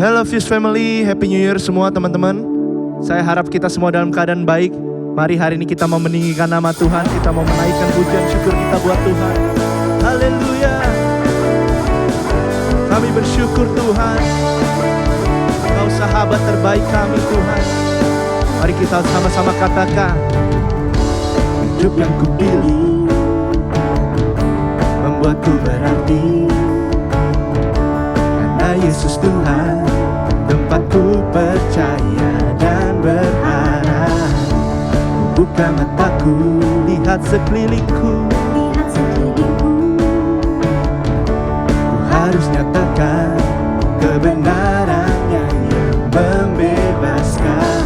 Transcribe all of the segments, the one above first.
Hello Fuse Family, Happy New Year semua teman-teman. Saya harap kita semua dalam keadaan baik. Mari hari ini kita mau meninggikan nama Tuhan. Kita mau menaikkan pujian syukur kita buat Tuhan. Haleluya. Kami bersyukur Tuhan, Kau sahabat terbaik kami Tuhan. Mari kita sama-sama katakan, hidup yang kupilih membuatku berarti, karena Yesus Tuhan tempatku percaya dan berharap. Buka mataku, lihat sekelilingku, ku harus nyatakan kebenarannya yang membebaskan.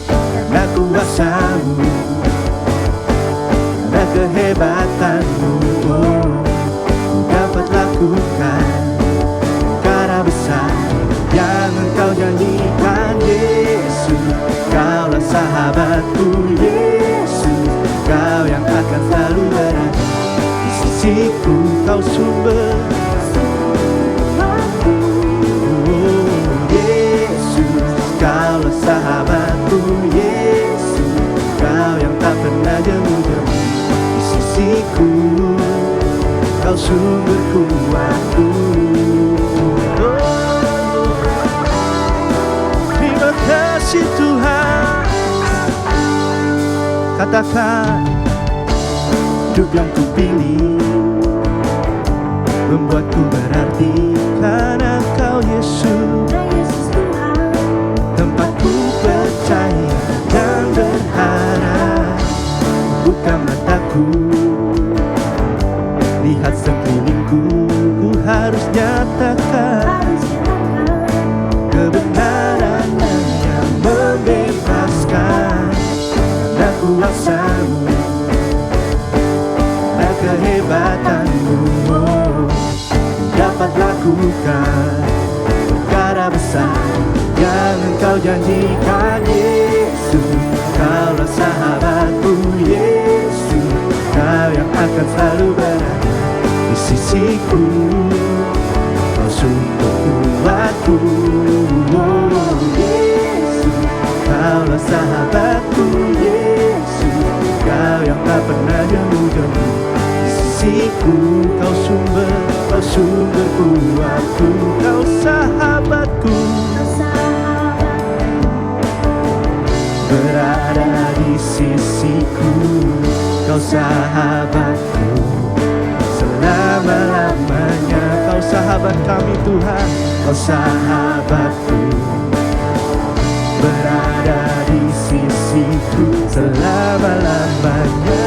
Karena kuasa-Mu, karena kehebatan-Mu, ku dapat lakukan perkara besar yang Engkau janjikan. Yesus, Kaulah sahabatku. Yesus, Kau yang akan selalu berada di sisiku. Kau sumber. Oh, Yesus, Kaulah sahabatku. Yesus, Kau yang tak pernah jemu-jemu di sisiku. Kau sumber kuatku. Kasih Tuhan, katakan, hidup yang kupilih membuatku berarti, karena Kau Yesus tempatku percaya dan berharap. Buka mataku, lihat sekelilingku, ku harus nyatakan kebenaran yang membebaskan. Karena kuasa-Mu, karena kehebatan-Mu, dapat lakukan perkara besar yang Engkau janjikan. Yesus, Kaulah sahabatku. Yesus, Kau yang akan selalu berada di sisiku. Kau sumber kuatku. Oh, Yesus, Kaulah sahabatku. Yesus, Kau yang tak pernah jemu-jemu di sisiku. Kau sumber kuatku. Kau sahabatku, berada di sisiku. Kau sahabatku selama-lamanya. Kau sahabat kami Tuhan. Kau sahabatku, berada di sisiku selama-lamanya.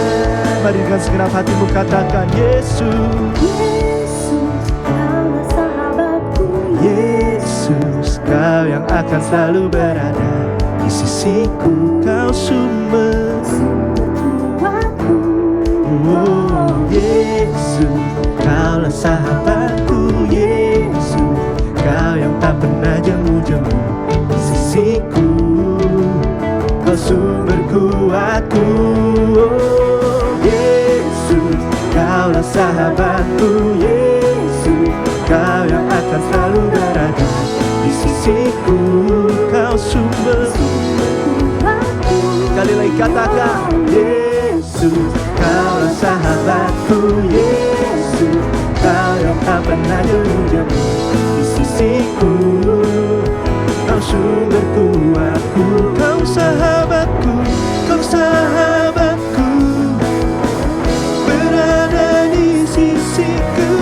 Mari dengan segenap hatimu katakan, Yesus, Kaulah sahabatku. Yesus, Kau yang akan selalu berada di sisiku. Kau sumber kuatku. Oh, Yesus, Kaulah sahabatku. Yesus, Kau yang tak pernah jemu-jemu di sisiku. Kau sumber kuatku. Oh, Yesus, Kaulah sahabatku. Yesus, Kau yang akan selalu berada di sisiku. Kau sumber kuatku. Sekali lagi katakan, Yesus, Kaulah sahabatku. Yesus, Kau yang tak pernah jemu-jemu di sisiku. Kau sumber kuatku. Kau sahabatku. Kau sahabatku, berada di sisiku.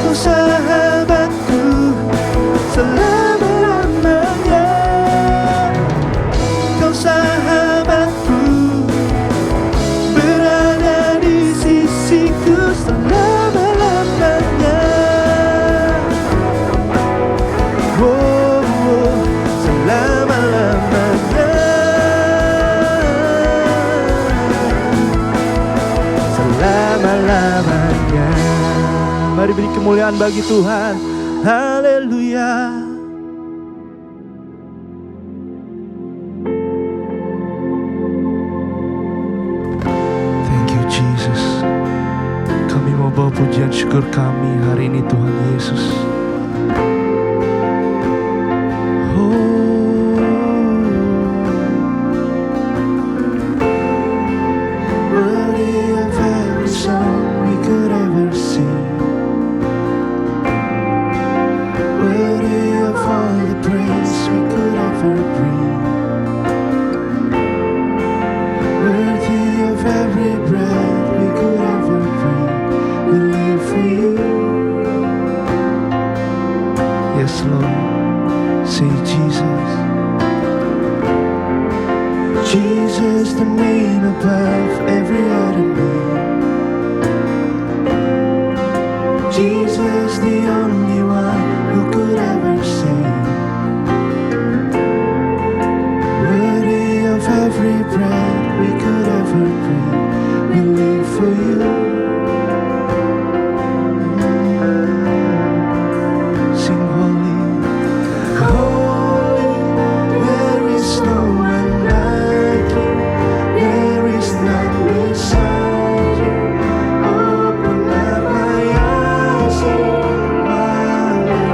Kau sahabatku selama-lamanya. Kau sahabatku, berada di sisiku selama-lamanya. Oh, oh, selama-lamanya. Selama-lamanya. Mari beri kemuliaan bagi Tuhan. Haleluya. Thank you Jesus. Kami mau bawa pujian syukur kami hari ini Tuhan Yesus. Say Jesus. Jesus, the name above every other name. Jesus, the only one who could ever save. Worthy of every breath we could ever breathe. We live for you. Sing holy, holy. There is no one like you. There is none beside you. Open up my eyes, see wonder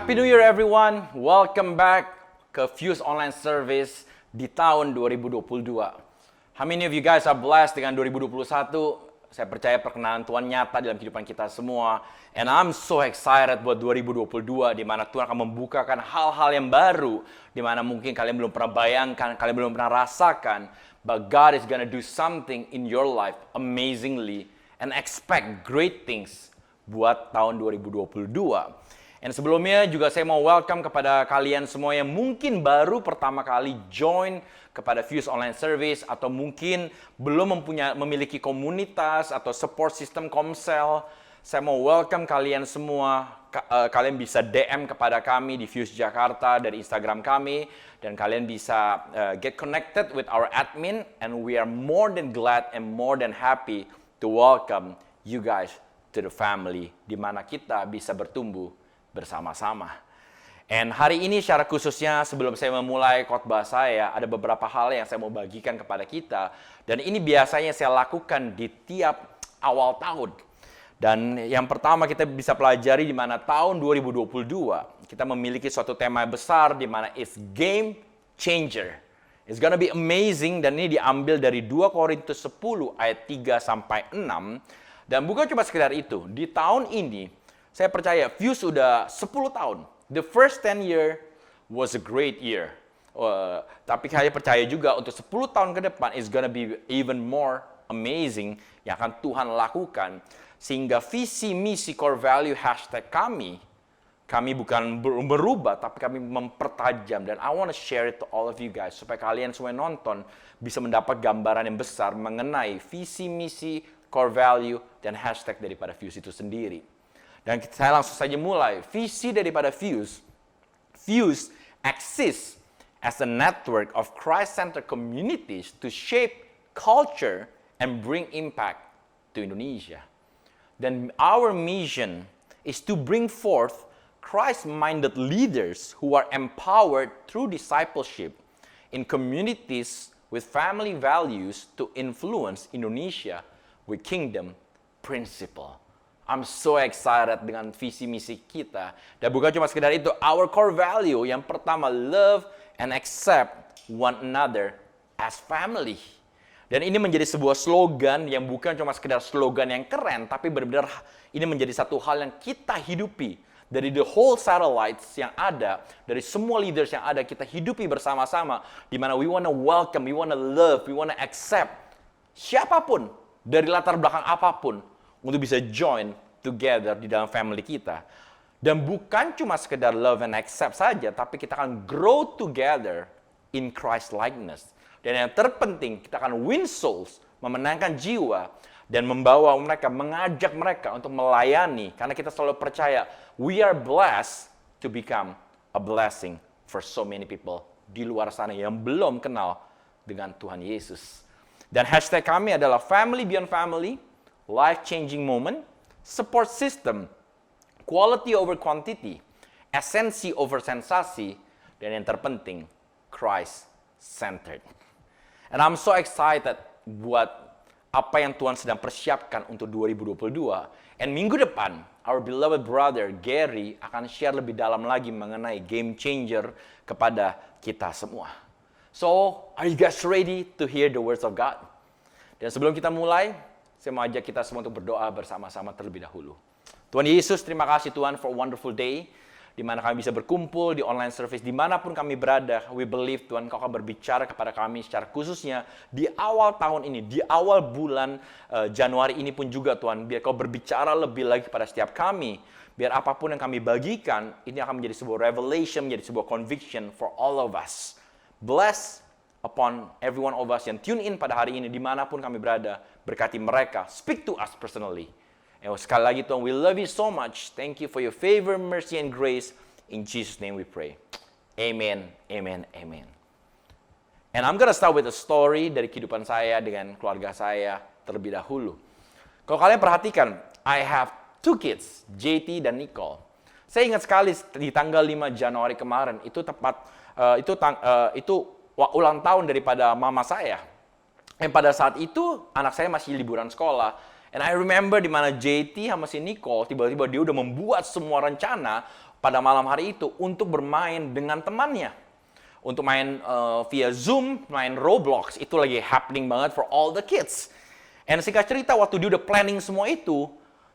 Happy New Year everyone. Welcome back ke Fuse Online Service di tahun 2022. How many of you guys are blessed dengan 2021? Saya percaya perkenanan Tuhan nyata dalam kehidupan kita semua. And I'm so excited buat 2022 di mana Tuhan akan membukakan hal-hal yang baru di mana mungkin kalian belum pernah bayangkan, kalian belum pernah rasakan. But God is gonna do something in your life amazingly and expect great things buat tahun 2022. Dan sebelumnya juga saya mau welcome kepada kalian semua yang mungkin baru pertama kali join kepada Fuse Online Service atau mungkin belum memiliki komunitas atau support system Komsel. Saya mau welcome kalian semua. Kalian bisa DM kepada kami di Fuse Jakarta dari Instagram kami dan kalian bisa get connected with our admin and we are more than glad and more than happy to welcome you guys to the family di mana kita bisa bertumbuh bersama-sama. And hari ini secara khususnya sebelum saya memulai khotbah saya, ada beberapa hal yang saya mau bagikan kepada kita. Dan ini biasanya saya lakukan di tiap awal tahun. Dan yang pertama kita bisa pelajari di mana tahun 2022 kita memiliki suatu tema besar di mana it's game changer. It's gonna be amazing dan ini diambil dari 2 Korintus 10 ayat 3 sampai 6. Dan bukan cuma sekedar itu, di tahun ini saya percaya Fuse sudah 10 tahun. The first 10 year was a great year. Tapi saya percaya juga untuk 10 tahun ke depan is gonna be even more amazing yang akan Tuhan lakukan. Sehingga visi, misi, core value, hashtag kami bukan berubah, tapi kami mempertajam. Dan I want to share it to all of you guys, supaya kalian semua nonton bisa mendapat gambaran yang besar mengenai visi, misi, core value, dan hashtag daripada Fuse itu sendiri. Dan saya langsung saja mulai. Visi daripada Fuse exists as a network of Christ-centered communities to shape culture and bring impact to Indonesia. Dan our mission is to bring forth Christ-minded leaders who are empowered through discipleship in communities with family values to influence Indonesia with kingdom principle. I'm so excited dengan visi misi kita. Dan bukan cuma sekedar itu, our core value yang pertama, love and accept one another as family. Dan ini menjadi sebuah slogan yang bukan cuma sekedar slogan yang keren, tapi benar-benar ini menjadi satu hal yang kita hidupi. Dari the whole satellites yang ada, dari semua leaders yang ada, kita hidupi bersama-sama. Di mana we wanna welcome, we wanna love, we wanna accept siapapun, dari latar belakang apapun, untuk bisa join together di dalam family kita. Dan bukan cuma sekedar love and accept saja, tapi kita akan grow together in Christ likeness. Dan yang terpenting, kita akan win souls, memenangkan jiwa, dan membawa mereka, mengajak mereka untuk melayani. Karena kita selalu percaya, we are blessed to become a blessing for so many people di luar sana yang belum kenal dengan Tuhan Yesus. Dan hashtag kami adalah Family Beyond Family, life-changing moment, support system, quality over quantity, esensi over sensasi, dan yang terpenting, Christ-centered. And I'm so excited buat apa yang Tuhan sedang persiapkan untuk 2022. And minggu depan, our beloved brother Gary akan share lebih dalam lagi mengenai game changer kepada kita semua. So, are you guys ready to hear the words of God? Dan sebelum kita mulai, saya mau ajak kita semua untuk berdoa bersama-sama terlebih dahulu. Tuhan Yesus, terima kasih Tuhan for a wonderful day, di mana kami bisa berkumpul di online service, dimanapun kami berada. We believe Tuhan, Kau akan berbicara kepada kami secara khususnya di awal tahun ini, di awal bulan Januari ini pun juga Tuhan, biar Kau berbicara lebih lagi kepada setiap kami. Biar apapun yang kami bagikan, ini akan menjadi sebuah revelation, menjadi sebuah conviction for all of us. Bless upon every one of us yang tune in pada hari ini, dimanapun kami berada, berkati mereka, speak to us personally. Sekali lagi Tuhan, we love you so much. Thank you for your favor, mercy, and grace. In Jesus' name we pray. Amen, amen, amen. And I'm gonna start with a story dari kehidupan saya dengan keluarga saya terlebih dahulu. Kalau kalian perhatikan, I have 2 kids, JT dan Nicole. Saya ingat sekali di tanggal 5 Januari kemarin, itu tepat, itu ulang tahun daripada mama saya. Dan pada saat itu, anak saya masih liburan sekolah. And I remember di mana JT sama si Nicole, tiba-tiba dia udah membuat semua rencana pada malam hari itu untuk bermain dengan temannya. Untuk main via Zoom, main Roblox. Itu lagi happening banget for all the kids. And singkat cerita, waktu dia udah planning semua itu,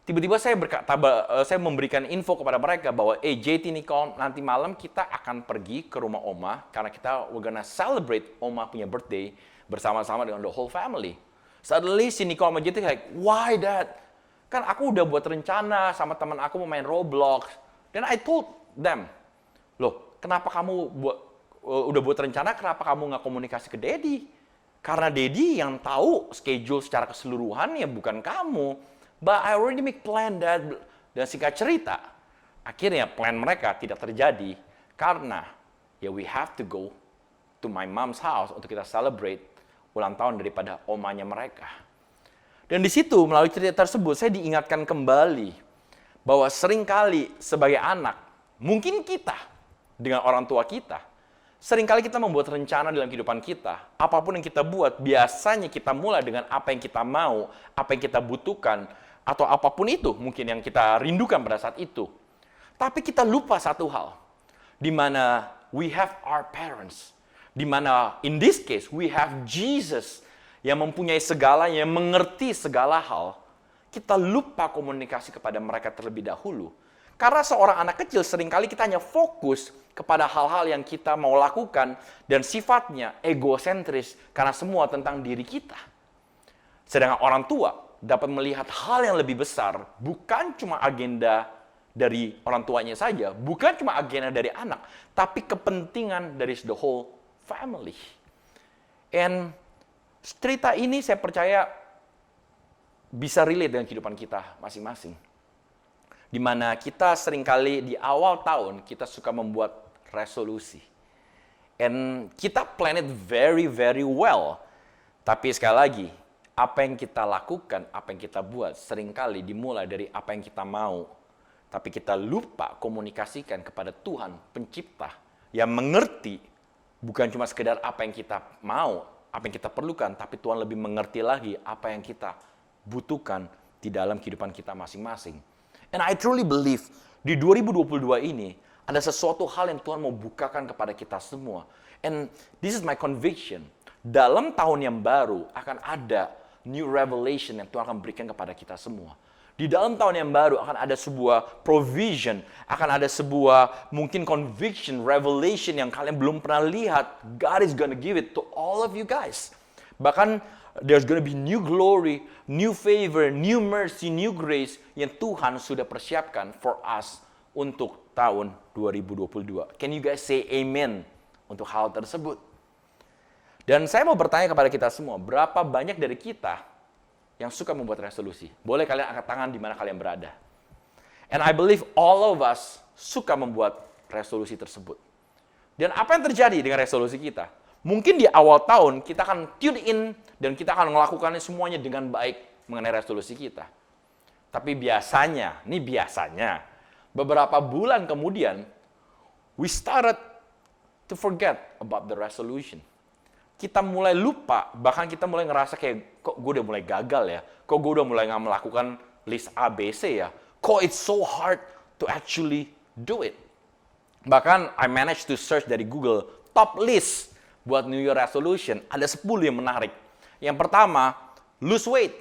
tiba-tiba saya memberikan info kepada mereka bahwa, JT Nicole, nanti malam kita akan pergi ke rumah Oma, karena we're gonna celebrate Oma punya birthday bersama-sama dengan the whole family. Suddenly si Nicole sama JT like, why Dad? Kan aku udah buat rencana sama teman aku mau main Roblox. Dan I told them, loh, kenapa kamu udah buat rencana, kenapa kamu nggak komunikasi ke Daddy? Karena Daddy yang tahu schedule secara keseluruhan ya bukan kamu. But I already make plan, Dad. Dan singkat cerita, akhirnya plan mereka tidak terjadi karena ya we have to go to my mom's house untuk kita celebrate ulang tahun daripada omanya mereka. Dan di situ melalui cerita tersebut saya diingatkan kembali bahwa seringkali sebagai anak, mungkin kita dengan orang tua kita, seringkali kita membuat rencana dalam kehidupan kita. Apapun yang kita buat, biasanya kita mulai dengan apa yang kita mau, apa yang kita butuhkan, atau apapun itu mungkin yang kita rindukan pada saat itu. Tapi kita lupa satu hal, di mana we have our parents, di mana in this case we have Jesus yang mempunyai segala, yang mengerti segala hal. Kita lupa komunikasi kepada mereka terlebih dahulu. Karena seorang anak kecil seringkali kita hanya fokus kepada hal-hal yang kita mau lakukan dan sifatnya egosentris karena semua tentang diri kita. Sedangkan orang tua dapat melihat hal yang lebih besar, bukan cuma agenda dari orang tuanya saja, bukan cuma agenda dari anak, tapi kepentingan dari the whole family. And cerita ini saya percaya bisa relate dengan kehidupan kita masing-masing. Di mana kita seringkali di awal tahun kita suka membuat resolusi. And kita plan it very, very well. Tapi sekali lagi, apa yang kita lakukan, apa yang kita buat, seringkali dimulai dari apa yang kita mau. Tapi kita lupa komunikasikan kepada Tuhan, pencipta, yang mengerti bukan cuma sekedar apa yang kita mau, apa yang kita perlukan, tapi Tuhan lebih mengerti lagi apa yang kita butuhkan di dalam kehidupan kita masing-masing. And I truly believe di 2022 ini ada sesuatu hal yang Tuhan mau bukakan kepada kita semua. And this is my conviction. Dalam tahun yang baru akan ada new revelation yang Tuhan akan berikan kepada kita semua. Di dalam tahun yang baru akan ada sebuah provision, akan ada sebuah mungkin conviction, revelation yang kalian belum pernah lihat. God is gonna give it to all of you guys. Bahkan there's gonna be new glory, new favor, new mercy, new grace yang Tuhan sudah persiapkan for us untuk tahun 2022. Can you guys say amen untuk hal tersebut? Dan saya mau bertanya kepada kita semua, berapa banyak dari kita yang suka membuat resolusi? Boleh kalian angkat tangan di mana kalian berada. And I believe all of us suka membuat resolusi tersebut. Dan apa yang terjadi dengan resolusi kita? Mungkin di awal tahun kita akan tune in dan kita akan melakukannya semuanya dengan baik mengenai resolusi kita. Tapi biasanya, beberapa bulan kemudian, we started to forget about the resolution. Kita mulai lupa, bahkan kita mulai ngerasa kayak, kok gue udah mulai gagal ya? Kok gue udah mulai nggak melakukan list A, B, C ya? Kok it's so hard to actually do it? Bahkan I managed to search dari Google, top list buat New Year resolution, ada 10 yang menarik. Yang pertama, lose weight.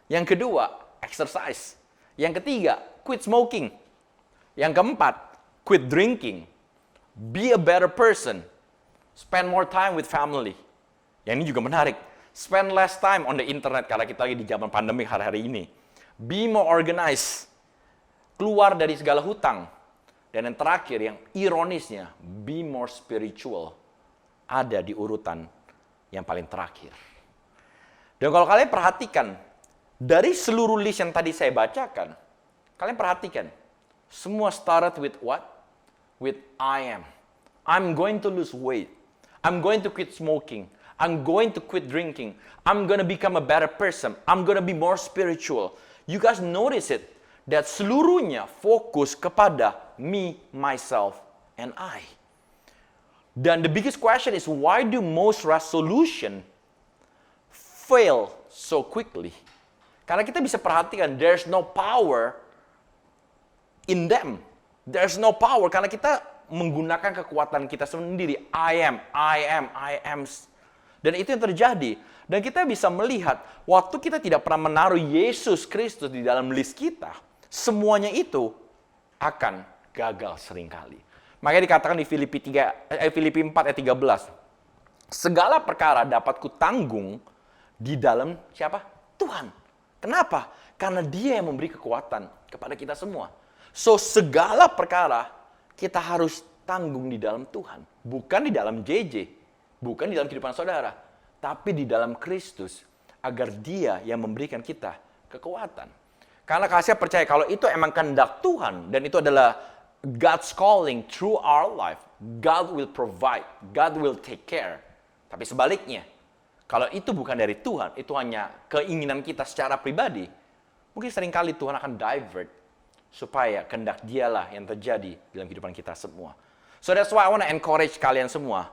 Yang kedua, exercise. Yang ketiga, quit smoking. Yang keempat, quit drinking. Be a better person. Spend more time with family. Yang ini juga menarik. Spend less time on the internet karena kita lagi di zaman pandemi hari-hari ini. Be more organized. Keluar dari segala hutang. Dan yang terakhir, yang ironisnya, be more spiritual. Ada di urutan yang paling terakhir. Dan kalau kalian perhatikan, dari seluruh list yang tadi saya bacakan, kalian perhatikan, semua started with what? With I am. I'm going to lose weight. I'm going to quit smoking. I'm going to quit drinking. I'm going to become a better person. I'm going to be more spiritual. You guys notice it? That seluruhnya fokus kepada me, myself, and I. Dan the biggest question is, why do most resolution fail so quickly? Karena kita bisa perhatikan, there's no power in them. There's no power karena kita menggunakan kekuatan kita sendiri. I am. Dan itu yang terjadi. Dan kita bisa melihat, waktu kita tidak pernah menaruh Yesus Kristus di dalam list kita, semuanya itu akan gagal seringkali. Makanya dikatakan di Filipi 4 ayat 13, segala perkara dapat kutanggung di dalam siapa? Tuhan. Kenapa? Karena Dia yang memberi kekuatan kepada kita semua. So, segala perkara kita harus tanggung di dalam Tuhan. Bukan di dalam JJ, bukan di dalam kehidupan saudara, tapi di dalam Kristus, agar Dia yang memberikan kita kekuatan. Karena saya percaya kalau itu emang kehendak Tuhan, dan itu adalah God's calling through our life, God will provide, God will take care. Tapi sebaliknya, kalau itu bukan dari Tuhan, itu hanya keinginan kita secara pribadi, mungkin seringkali Tuhan akan divert, supaya kehendak Dialah yang terjadi dalam kehidupan kita semua. So that's why I want to encourage kalian semua,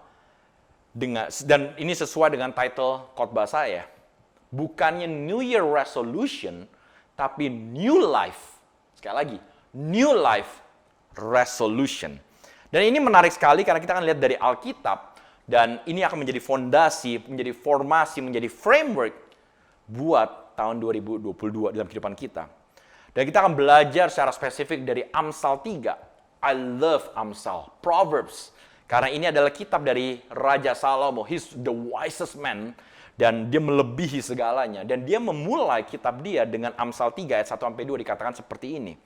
dan ini sesuai dengan title khotbah saya. Bukannya New Year Resolution, tapi New Life. Sekali lagi, New Life Resolution. Dan ini menarik sekali karena kita akan lihat dari Alkitab. Dan ini akan menjadi fondasi, menjadi formasi, menjadi framework buat tahun 2022 dalam kehidupan kita. Dan kita akan belajar secara spesifik dari Amsal 3. I love Amsal. Proverbs. Karena ini adalah kitab dari Raja Salomo. He's the wisest man. Dan dia melebihi segalanya. Dan dia memulai kitab dia dengan Amsal 3 ayat 1-2 dikatakan seperti ini.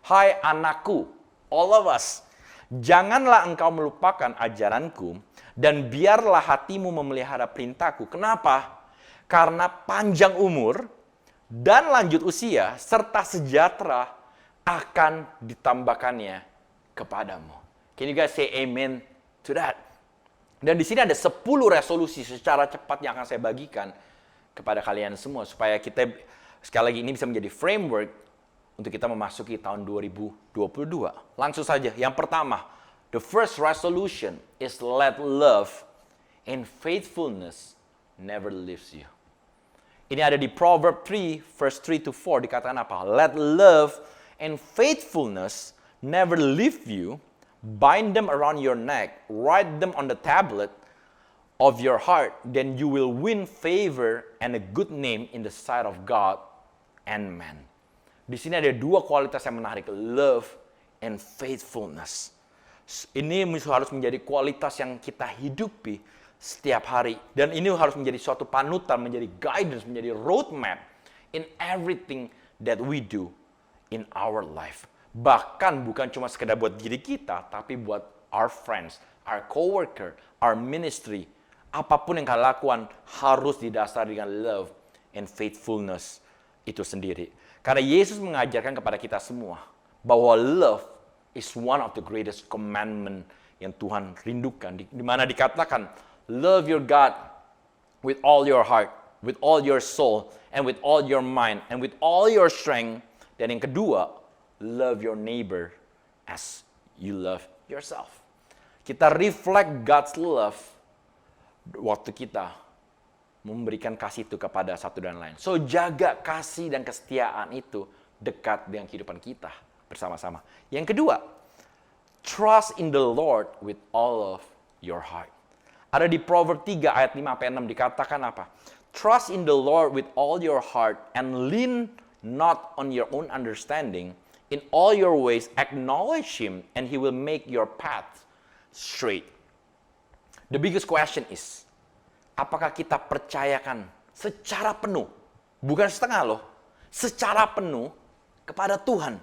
Hai anakku, all of us, janganlah engkau melupakan ajaranku, dan biarlah hatimu memelihara perintahku. Kenapa? Karena panjang umur dan lanjut usia, serta sejahtera akan ditambahkannya kepadamu. Can you guys say amen to that? Dan di sini ada 10 resolusi secara cepat yang akan saya bagikan kepada kalian semua supaya kita sekali lagi ini bisa menjadi framework untuk kita memasuki tahun 2022. Langsung saja, yang pertama, the first resolution is let love and faithfulness never leaves you. Ini ada di Proverbs 3 verse 3-4 dikatakan apa? Let love and faithfulness never leave you. Bind them around your neck, write them on the tablet of your heart, then you will win favor and a good name in the sight of God and man. Di sini ada 2 kualitas yang menarik, love and faithfulness. Ini harus menjadi kualitas yang kita hidupi setiap hari. Dan ini harus menjadi suatu panutan, menjadi guidance, menjadi roadmap in everything that we do in our life. Bahkan bukan cuma sekedar buat diri kita, tapi buat our friends, our coworker, our ministry. Apapun yang kalian lakukan harus didasari dengan love and faithfulness itu sendiri. Karena Yesus mengajarkan kepada kita semua bahwa love is one of the greatest commandment yang Tuhan rindukan. Di mana dikatakan, love your God with all your heart, with all your soul, and with all your mind, and with all your strength. Dan yang kedua, love your neighbor as you love yourself. Kita reflect God's love waktu kita memberikan kasih itu kepada satu dan lain. So, jaga kasih dan kesetiaan itu dekat dengan kehidupan kita bersama-sama. Yang kedua, trust in the Lord with all of your heart. Ada di Proverbs 3 ayat 5-6 dikatakan apa? Trust in the Lord with all your heart and lean not on your own understanding. In all your ways acknowledge Him and He will make your path straight. The biggest question is, apakah kita percayakan secara penuh, bukan setengah loh, secara penuh kepada Tuhan?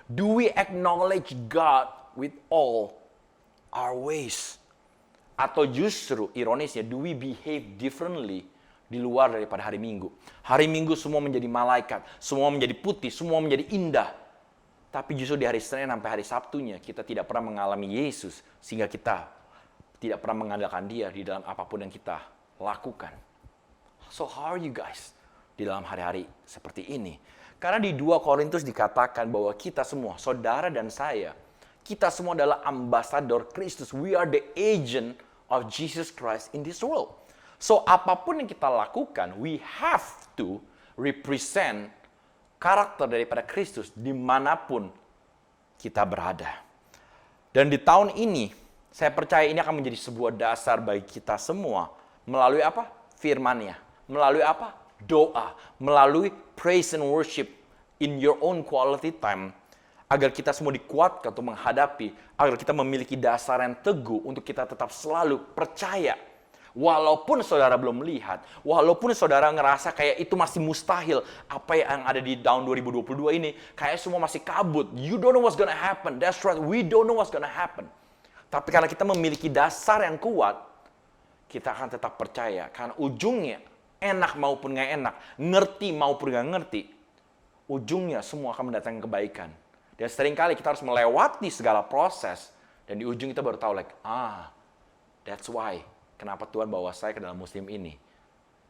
Do we acknowledge God with all our ways? Atau justru ironisnya, do we behave differently di luar daripada hari Minggu? Hari Minggu semua menjadi malaikat, semua menjadi putih, semua menjadi indah. Tapi justru di hari Senin sampai hari Sabtunya kita tidak pernah mengalami Yesus, sehingga kita tidak pernah mengandalkan Dia di dalam apapun yang kita lakukan. So how are you guys di dalam hari-hari seperti ini? Karena di 2 Korintus dikatakan bahwa kita semua, saudara dan saya, kita semua adalah ambasador Kristus. We are the agent of Jesus Christ in this world. So apapun yang kita lakukan, we have to represent karakter daripada Kristus dimanapun kita berada. Dan di tahun ini, saya percaya ini akan menjadi sebuah dasar bagi kita semua. Melalui apa? Firman-Nya. Melalui apa? Doa. Melalui praise and worship in your own quality time. Agar kita semua dikuatkan untuk menghadapi. Agar kita memiliki dasar yang teguh untuk kita tetap selalu percaya. Walaupun saudara belum melihat, walaupun saudara ngerasa kayak itu masih mustahil, apa yang ada di tahun 2022 ini, kayak semua masih kabut. You don't know what's gonna happen. That's right, we don't know what's gonna happen. Tapi karena kita memiliki dasar yang kuat, kita akan tetap percaya. Karena ujungnya, enak maupun nggak enak, ngerti maupun nggak ngerti, ujungnya semua akan mendatangkan kebaikan. Dan seringkali kita harus melewati segala proses, dan di ujung kita baru tahu, that's why. Kenapa Tuhan bawa saya ke dalam musim ini.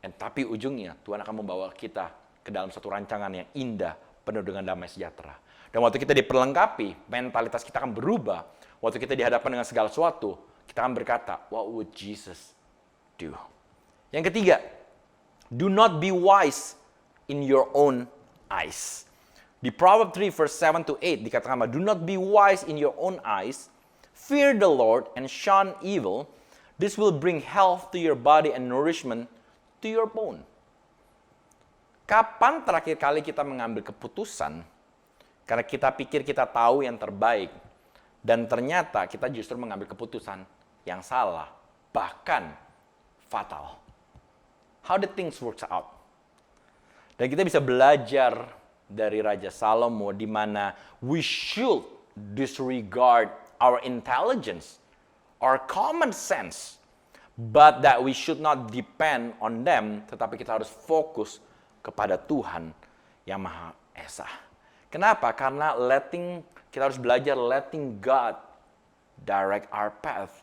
Tapi ujungnya Tuhan akan membawa kita ke dalam satu rancangan yang indah, penuh dengan damai sejahtera. Dan waktu kita diperlengkapi, mentalitas kita akan berubah. Waktu kita dihadapkan dengan segala sesuatu, kita akan berkata, what would Jesus do? Yang ketiga, do not be wise in your own eyes. Di Proverbs 3 verse 7 to 8 dikatakan, do not be wise in your own eyes, fear the Lord and shun evil. This will bring health to your body and nourishment to your bone. Kapan terakhir kali kita mengambil keputusan karena kita pikir kita tahu yang terbaik dan ternyata kita justru mengambil keputusan yang salah, bahkan fatal? How did things work out? Dan kita bisa belajar dari Raja Salomo di mana we should disregard our intelligence, our common sense, but that we should not depend on them, tetapi kita harus fokus kepada Tuhan yang Maha Esa. Kenapa? Karena kita harus belajar letting God direct our path.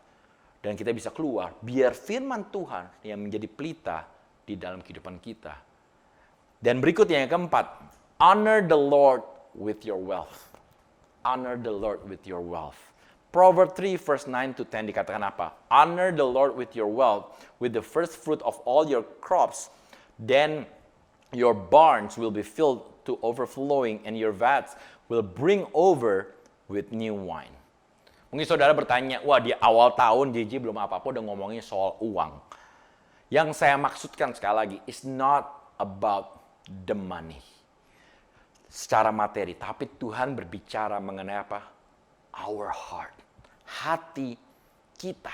Dan kita bisa keluar, biar firman Tuhan yang menjadi pelita di dalam kehidupan kita. Dan berikutnya yang keempat, honor the Lord with your wealth. Honor the Lord with your wealth. Proverbs 3 verse 9 to 10 dikatakan apa? Honor the Lord with your wealth, with the first fruit of all your crops. Then your barns will be filled to overflowing and your vats will bring over with new wine. Mungkin saudara bertanya, wah di awal tahun JJ belum apa-apa udah ngomongin soal uang. Yang saya maksudkan sekali lagi, is not about the money. Secara materi, tapi Tuhan berbicara mengenai apa? Our heart. Hati kita.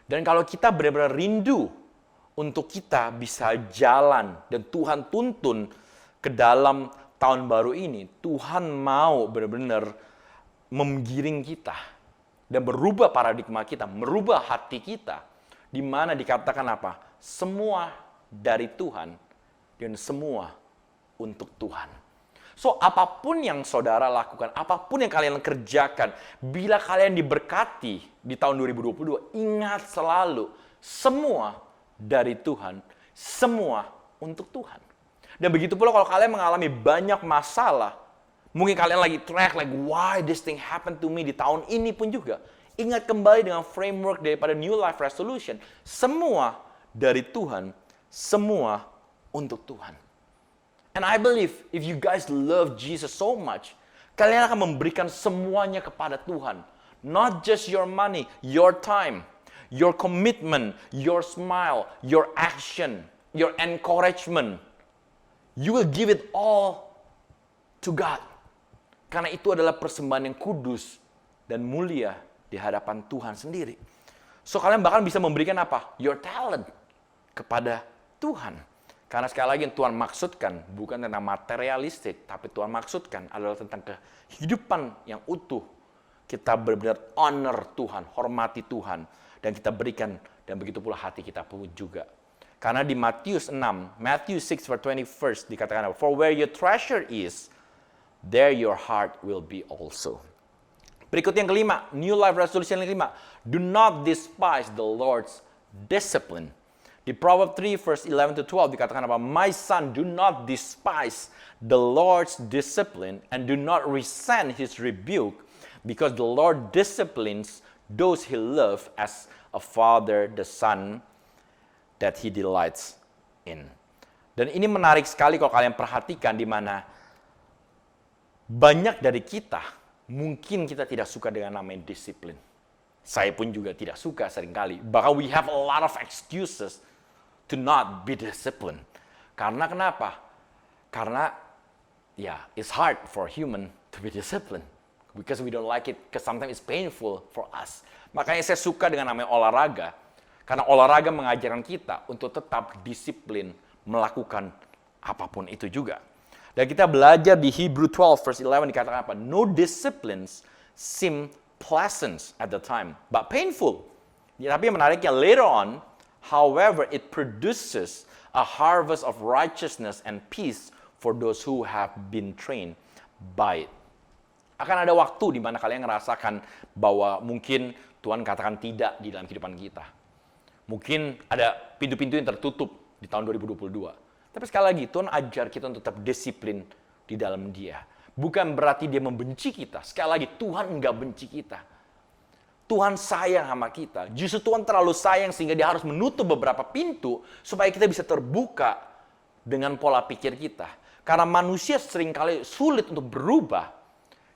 Dan kalau kita benar-benar rindu untuk kita bisa jalan dan Tuhan tuntun ke dalam tahun baru ini, Tuhan mau benar-benar menggiring kita dan berubah paradigma kita, merubah hati kita, di mana dikatakan apa? Semua dari Tuhan dan semua untuk Tuhan. So, apapun yang saudara lakukan, apapun yang kalian kerjakan, bila kalian diberkati di tahun 2022, ingat selalu, semua dari Tuhan, semua untuk Tuhan. Dan begitu pula kalau kalian mengalami banyak masalah, mungkin kalian lagi track, why this thing happened to me di tahun ini pun juga. Ingat kembali dengan framework daripada New Life Resolution, semua dari Tuhan, semua untuk Tuhan. And I believe if you guys love Jesus so much, kalian akan memberikan semuanya kepada Tuhan. Not just your money, your time, your commitment, your smile, your action, your encouragement. You will give it all to God. Karena itu adalah persembahan yang kudus dan mulia di hadapan Tuhan sendiri. So kalian bahkan bisa memberikan apa? Your talent kepada Tuhan. Karena sekali lagi yang Tuhan maksudkan bukan tentang materialistik, tapi Tuhan maksudkan adalah tentang kehidupan yang utuh. Kita benar-benar honor Tuhan, hormati Tuhan, dan kita berikan, dan begitu pula hati kita pun juga. Karena di Matthew 6 verse 21 dikatakan, for where your treasure is, there your heart will be also. Berikut yang kelima, New Life Resolution yang kelima, do not despise the Lord's discipline. Di Proverbs 3 verse 11 to 12 dikatakan apa? My son, do not despise the Lord's discipline and do not resent his rebuke, because the Lord disciplines those he loves as a father the son that he delights in. Dan ini menarik sekali kalau kalian perhatikan di mana banyak dari kita Mungkin kita tidak suka dengan namanya disiplin. Saya pun juga tidak suka seringkali. Bahkan we have a lot of excuses to not be disciplined. Karena kenapa? Karena it's hard for human to be disciplined. Because we don't like it, because sometimes it's painful for us. Makanya saya suka dengan namanya olahraga. Karena olahraga mengajarkan kita untuk tetap disiplin melakukan apapun itu juga. Dan kita belajar di Hebrew 12 verse 11 dikatakan apa? No disciplines seem pleasant at the time, but painful. Tapi menariknya later on, however, it produces a harvest of righteousness and peace for those who have been trained by it. Akan ada waktu di mana kalian merasakan bahwa mungkin Tuhan katakan tidak di dalam kehidupan kita. Mungkin ada pintu-pintu yang tertutup di tahun 2022. Tapi sekali lagi, Tuhan ajar kita untuk tetap disiplin di dalam Dia. Bukan berarti Dia membenci kita. Sekali lagi, Tuhan enggak benci kita. Tuhan sayang sama kita. Justru Tuhan terlalu sayang sehingga Dia harus menutup beberapa pintu supaya kita bisa terbuka dengan pola pikir kita. Karena manusia seringkali sulit untuk berubah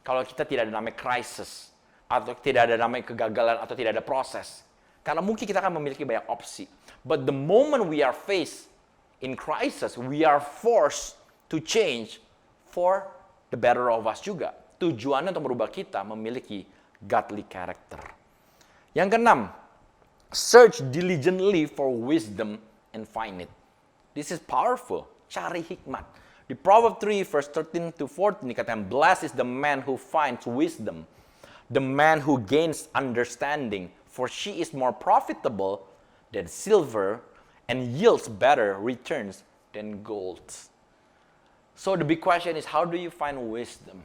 kalau kita tidak ada namanya crisis, atau tidak ada namanya kegagalan, atau tidak ada proses. Karena mungkin kita akan memiliki banyak opsi. But the moment we are faced in crisis, we are forced to change for the better of us juga. Tujuannya untuk merubah kita memiliki godly character. Yang keenam, search diligently for wisdom and find it. This is powerful. Cari hikmat. Di Proverbs 3 verse 13 to 14 dikatakan, blessed is the man who finds wisdom, the man who gains understanding, for she is more profitable than silver and yields better returns than gold. So the big question is, how do you find wisdom?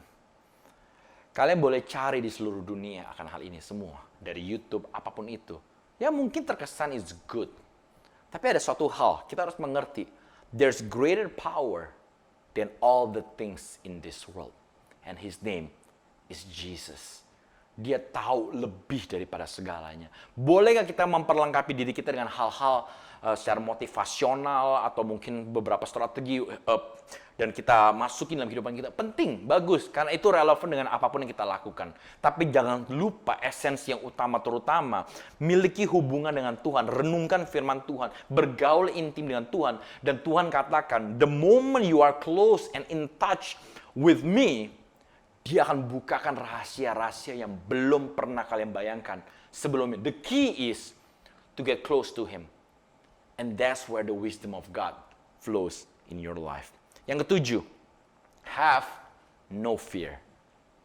Kalian boleh cari di seluruh dunia akan hal ini semua. Dari YouTube, apapun itu. Ya mungkin terkesan is good. Tapi ada suatu hal, kita harus mengerti. There's greater power than all the things in this world. And His name is Jesus. Dia tahu lebih daripada segalanya. Boleh nggak kita memperlengkapi diri kita dengan hal-hal secara motivasional atau mungkin beberapa strategi dan kita masukin dalam kehidupan kita? Penting, bagus, karena itu relevan dengan apapun yang kita lakukan. Tapi jangan lupa esensi yang utama terutama, miliki hubungan dengan Tuhan, renungkan firman Tuhan, bergaul intim dengan Tuhan. Dan Tuhan katakan, the moment you are close and in touch with me, Dia akan bukakan rahasia-rahasia yang belum pernah kalian bayangkan sebelumnya. The key is to get close to Him. And that's where the wisdom of God flows in your life. Yang ketujuh, have no fear.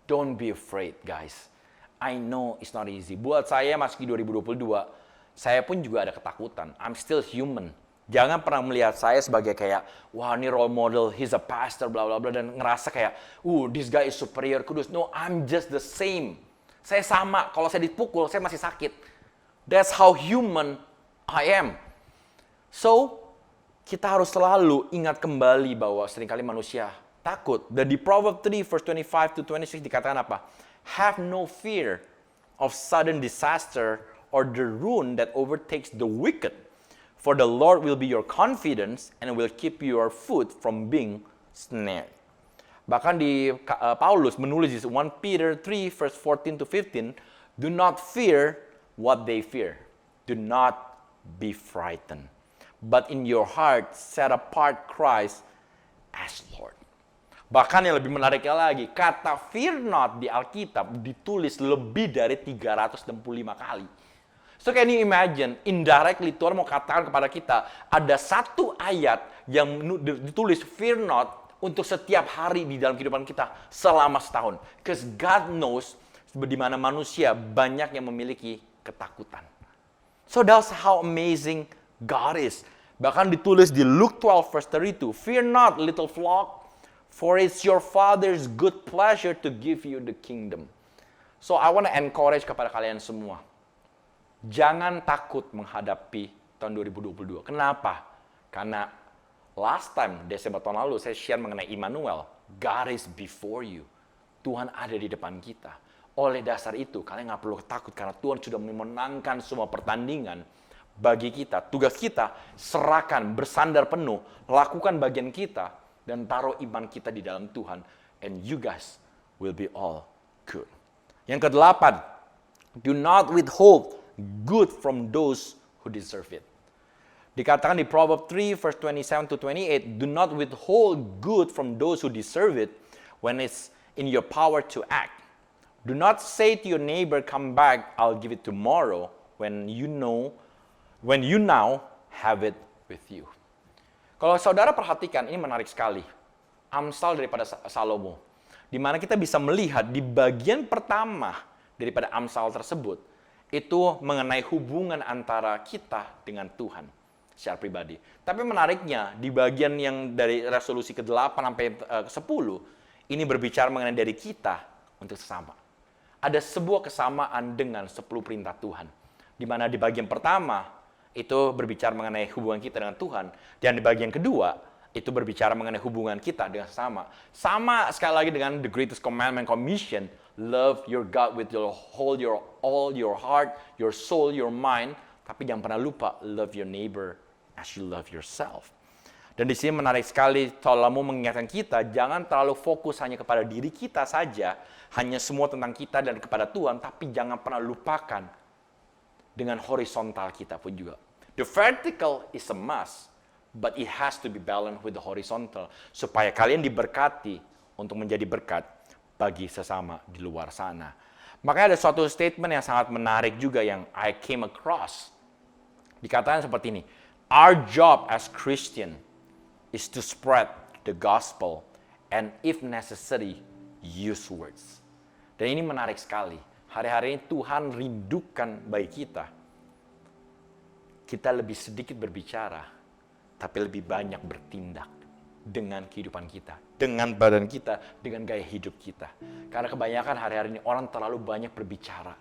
Don't be afraid, guys. I know it's not easy. Buat saya meski 2022, saya pun juga ada ketakutan. I'm still human. Jangan pernah melihat saya sebagai kayak, wah ini role model, he's a pastor, bla bla bla, dan ngerasa kayak, this guy is superior, kudus. No, I'm just the same. Saya sama, kalau saya dipukul, saya masih sakit. That's how human I am. So, kita harus selalu ingat kembali bahwa seringkali manusia takut. Dan di Proverbs 3 verse 25 to 26 dikatakan apa? Have no fear of sudden disaster or the ruin that overtakes the wicked. For the Lord will be your confidence and will keep your foot from being snared. Bahkan di Paulus menulis di 1 Peter 3 verse 14 to 15, do not fear what they fear. Do not be frightened. But in your heart set apart Christ as Lord. Bahkan yang lebih menariknya lagi, kata fear not di Alkitab ditulis lebih dari 365 kali. So can you imagine, indirectly Tuhan mau katakan kepada kita, ada satu ayat yang ditulis fear not untuk setiap hari di dalam kehidupan kita selama setahun. Because God knows di mana manusia banyak yang memiliki ketakutan. So that's how amazing God is. Bahkan ditulis di Luke 12 verse 32, fear not little flock, for it's your Father's good pleasure to give you the kingdom. So I want to encourage kepada kalian semua. Jangan takut menghadapi tahun 2022. Kenapa? Karena last time, Desember tahun lalu, saya share mengenai Immanuel. God is before you. Tuhan ada di depan kita. Oleh dasar itu, kalian nggak perlu takut karena Tuhan sudah memenangkan semua pertandingan bagi kita. Tugas kita, serahkan, bersandar penuh, lakukan bagian kita, dan taruh iman kita di dalam Tuhan. And you guys will be all good. Yang kedelapan, do not withhold good from those who deserve it. Dikatakan di Proverbs 3 verse 27 to 28, do not withhold good from those who deserve it when it's in your power to act. Do not say to your neighbor, come back, I'll give it tomorrow, when you now have it with you. Kalau saudara perhatikan, ini menarik sekali. Amsal daripada Salomo. Di mana kita bisa melihat di bagian pertama daripada Amsal tersebut, itu mengenai hubungan antara kita dengan Tuhan secara pribadi. Tapi menariknya, di bagian yang dari resolusi ke-8 sampai ke-10, ini berbicara mengenai dari kita untuk sesama. Ada sebuah kesamaan dengan 10 perintah Tuhan. Di mana di bagian pertama, itu berbicara mengenai hubungan kita dengan Tuhan. Dan di bagian kedua, itu berbicara mengenai hubungan kita dengan sesama. Sama sekali lagi dengan the greatest commandment commission, love your God with your whole, all your heart, your soul, your mind. Tapi jangan pernah lupa, love your neighbor as you love yourself. Dan di sini menarik sekali, Salomo mengingatkan kita, jangan terlalu fokus hanya kepada diri kita saja, hanya semua tentang kita dan kepada Tuhan, tapi jangan pernah lupakan dengan horizontal kita pun juga. The vertical is a must, but it has to be balanced with the horizontal, supaya kalian diberkati untuk menjadi berkat bagi sesama di luar sana. Makanya ada suatu statement yang sangat menarik juga yang I came across. Dikatakan seperti ini, our job as Christian is to spread the gospel and if necessary, use words. Dan ini menarik sekali. Hari-hari ini Tuhan rindukan bagi kita. Kita lebih sedikit berbicara, tapi lebih banyak bertindak dengan kehidupan kita, dengan badan kita, dengan gaya hidup kita. Karena kebanyakan hari-hari ini orang terlalu banyak berbicara,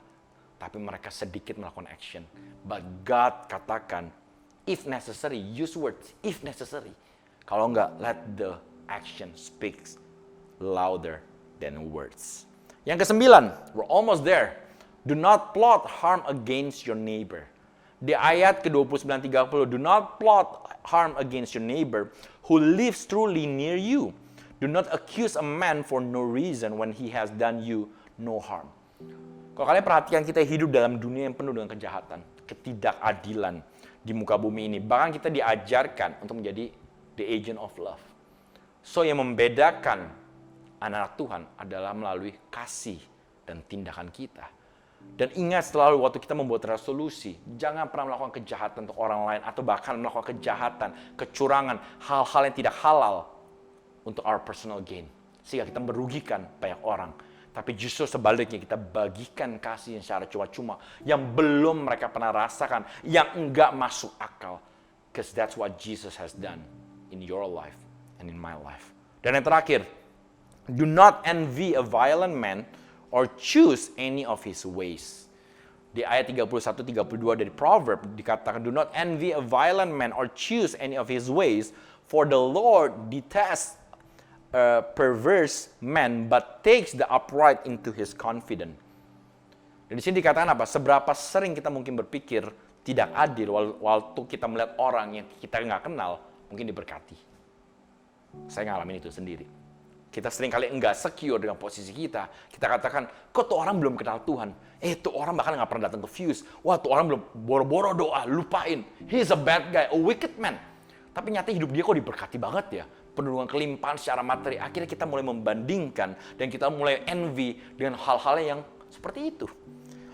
tapi mereka sedikit melakukan action. But God katakan, if necessary, use words, if necessary. Kalau enggak, let the action speaks louder than words. Yang ke-9, we're almost there. Do not plot harm against your neighbor. Di ayat ke-29-30, do not plot harm against your neighbor who lives truly near you. Do not accuse a man for no reason when he has done you no harm. Kalau kalian perhatikan, kita hidup dalam dunia yang penuh dengan kejahatan, ketidakadilan di muka bumi ini. Bahkan kita diajarkan untuk menjadi the agent of love. So yang membedakan anak Tuhan adalah melalui kasih dan tindakan kita. Dan ingat selalu waktu kita membuat resolusi, jangan pernah melakukan kejahatan untuk orang lain atau bahkan melakukan kejahatan, kecurangan, hal-hal yang tidak halal untuk our personal gain. Sehingga kita merugikan banyak orang. Tapi justru sebaliknya kita bagikan kasih yang secara cuma-cuma, yang belum mereka pernah rasakan, yang enggak masuk akal. Because that's what Jesus has done in your life and in my life. Dan yang terakhir, do not envy a violent man or choose any of his ways. Di ayat 31-32 dari Proverbs dikatakan, do not envy a violent man or choose any of his ways, for the Lord detests a perverse man but takes the upright into his confidence. Dan di sini dikatakan apa? Seberapa sering kita mungkin berpikir tidak adil waktu kita melihat orang yang kita nggak kenal mungkin diberkati. Saya ngalamin itu sendiri. Kita seringkali enggak secure dengan posisi kita. Kita katakan, kok tuh orang belum kenal Tuhan? Tuh orang bahkan nggak pernah datang ke Fuse. Wah, tuh orang belum boro-boro doa, lupain. He's a bad guy, a wicked man. Tapi nyata hidup dia kok diberkati banget ya. Penuh dengan kelimpahan secara materi. Akhirnya kita mulai membandingkan dan kita mulai envy dengan hal-hal yang seperti itu.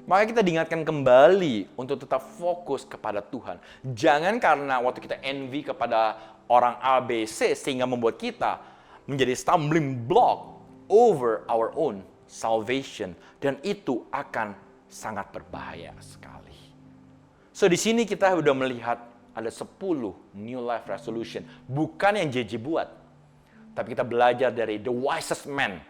Maka kita diingatkan kembali untuk tetap fokus kepada Tuhan. Jangan karena waktu kita envy kepada orang A, B, C sehingga membuat kita menjadi stumbling block over our own salvation, dan itu akan sangat berbahaya sekali. So di sini kita sudah melihat ada 10 new life resolution, bukan yang JJ buat, tapi kita belajar dari the wisest man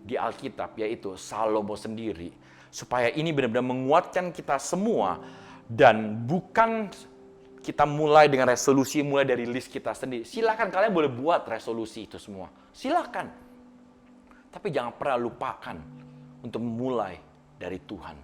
di Alkitab, yaitu Salomo sendiri, supaya ini benar-benar menguatkan kita semua dan bukan kita mulai dengan resolusi, mulai dari list kita sendiri. Silakan kalian boleh buat resolusi itu semua. Silakan. Tapi jangan pernah lupakan untuk memulai dari Tuhan.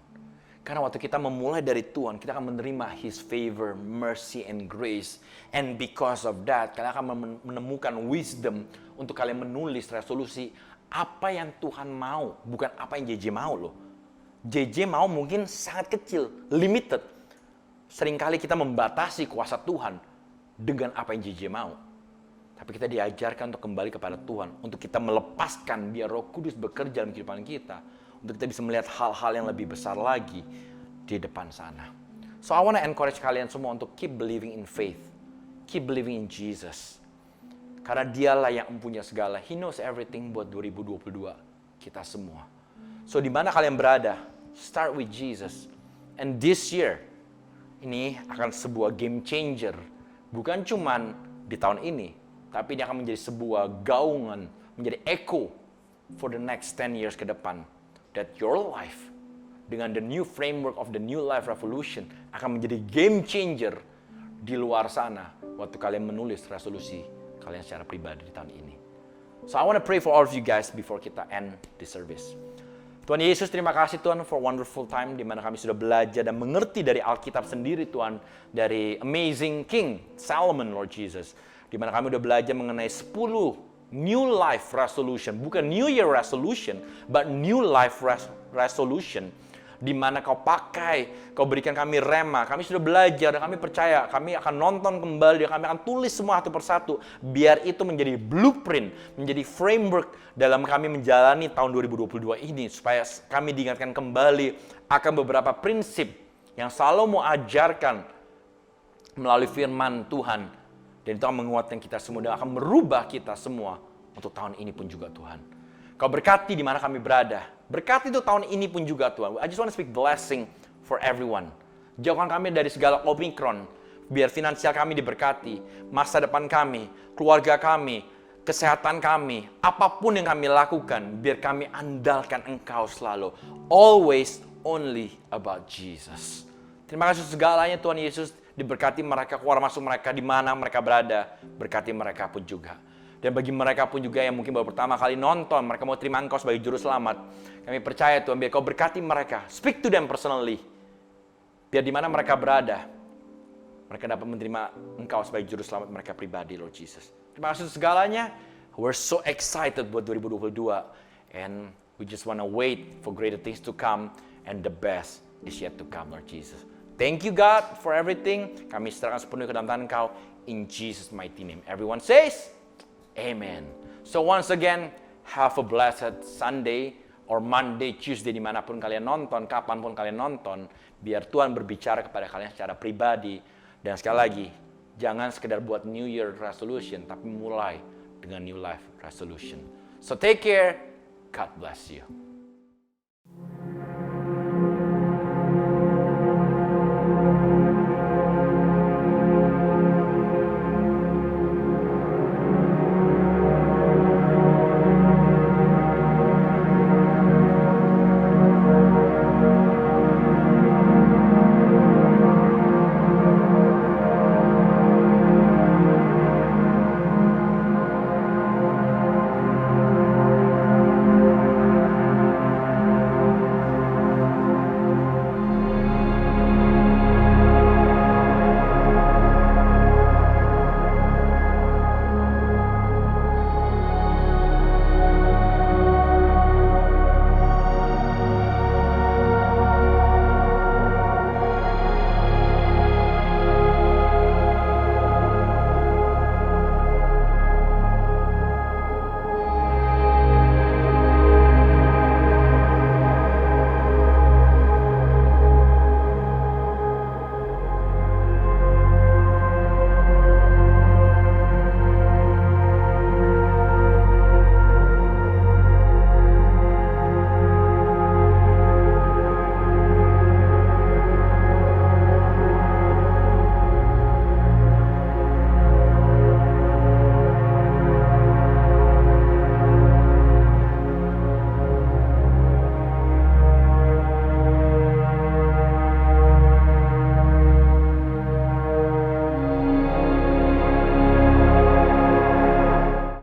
Karena waktu kita memulai dari Tuhan, kita akan menerima His favor, mercy, and grace. And because of that, kalian akan menemukan wisdom untuk kalian menulis resolusi apa yang Tuhan mau, bukan apa yang JJ mau loh. JJ mau mungkin sangat kecil, limited. Seringkali kita membatasi kuasa Tuhan dengan apa yang JJ mau. Tapi kita diajarkan untuk kembali kepada Tuhan, untuk kita melepaskan biar Roh Kudus bekerja dalam kehidupan kita, untuk kita bisa melihat hal-hal yang lebih besar lagi di depan sana. So I want to encourage kalian semua untuk keep believing in faith, keep believing in Jesus. Karena dialah yang mempunyai segala. He knows everything buat 2022 kita semua. So di mana kalian berada, start with Jesus. And this year, ini akan sebuah game changer. Bukan cuman di tahun ini, tapi ini akan menjadi sebuah gaungan, menjadi echo for the next 10 years ke depan. That your life, dengan the new framework of the new life revolution, akan menjadi game changer di luar sana. Waktu kalian menulis resolusi kalian secara pribadi di tahun ini. So I want to pray for all of you guys before kita end the service. Tuhan Yesus, terima kasih Tuhan for wonderful time di mana kami sudah belajar dan mengerti dari Alkitab sendiri Tuhan, dari amazing King Solomon Lord Jesus, di mana kami sudah belajar mengenai 10 new life resolution, bukan New Year resolution, but new life resolution, di mana kau pakai, kau berikan kami rema, kami sudah belajar dan kami percaya, kami akan nonton kembali, dan kami akan tulis semua satu persatu, biar itu menjadi blueprint, menjadi framework dalam kami menjalani tahun 2022 ini, supaya kami diingatkan kembali akan beberapa prinsip yang selalu mau ajarkan melalui firman Tuhan, dan itu akan menguatkan kita semua, dan akan merubah kita semua untuk tahun ini pun juga Tuhan. Kau berkati di mana kami berada. Berkati itu tahun ini pun juga Tuhan. I just want to speak blessing for everyone. Jauhkan kami dari segala Omicron. Biar finansial kami diberkati. Masa depan kami, keluarga kami, kesehatan kami, apapun yang kami lakukan, biar kami andalkan Engkau selalu. Always only about Jesus. Terima kasih segalanya Tuhan Yesus. Diberkati mereka, keluar masuk mereka, di mana mereka berada. Berkati mereka pun juga. Dan bagi mereka pun juga yang mungkin baru pertama kali nonton, mereka mau terima Engkau sebagai Juru Selamat. Kami percaya Tuhan, biar Kau berkati mereka. Speak to them personally. Biar di mana mereka berada, mereka dapat menerima Engkau sebagai Juru Selamat mereka pribadi, Lord Jesus. Terima kasih segalanya. We're so excited buat 2022. And we just want to wait for greater things to come. And the best is yet to come, Lord Jesus. Thank you God for everything. Kami serahkan sepenuhnya ke dalam tangan Engkau. In Jesus' mighty name. Everyone says, Amen. So once again, have a blessed Sunday or Monday, Tuesday, dimanapun kalian nonton, kapanpun kalian nonton, biar Tuhan berbicara kepada kalian secara pribadi. Dan sekali lagi, jangan sekedar buat New Year resolution, tapi mulai dengan New Life resolution. So take care, God bless you.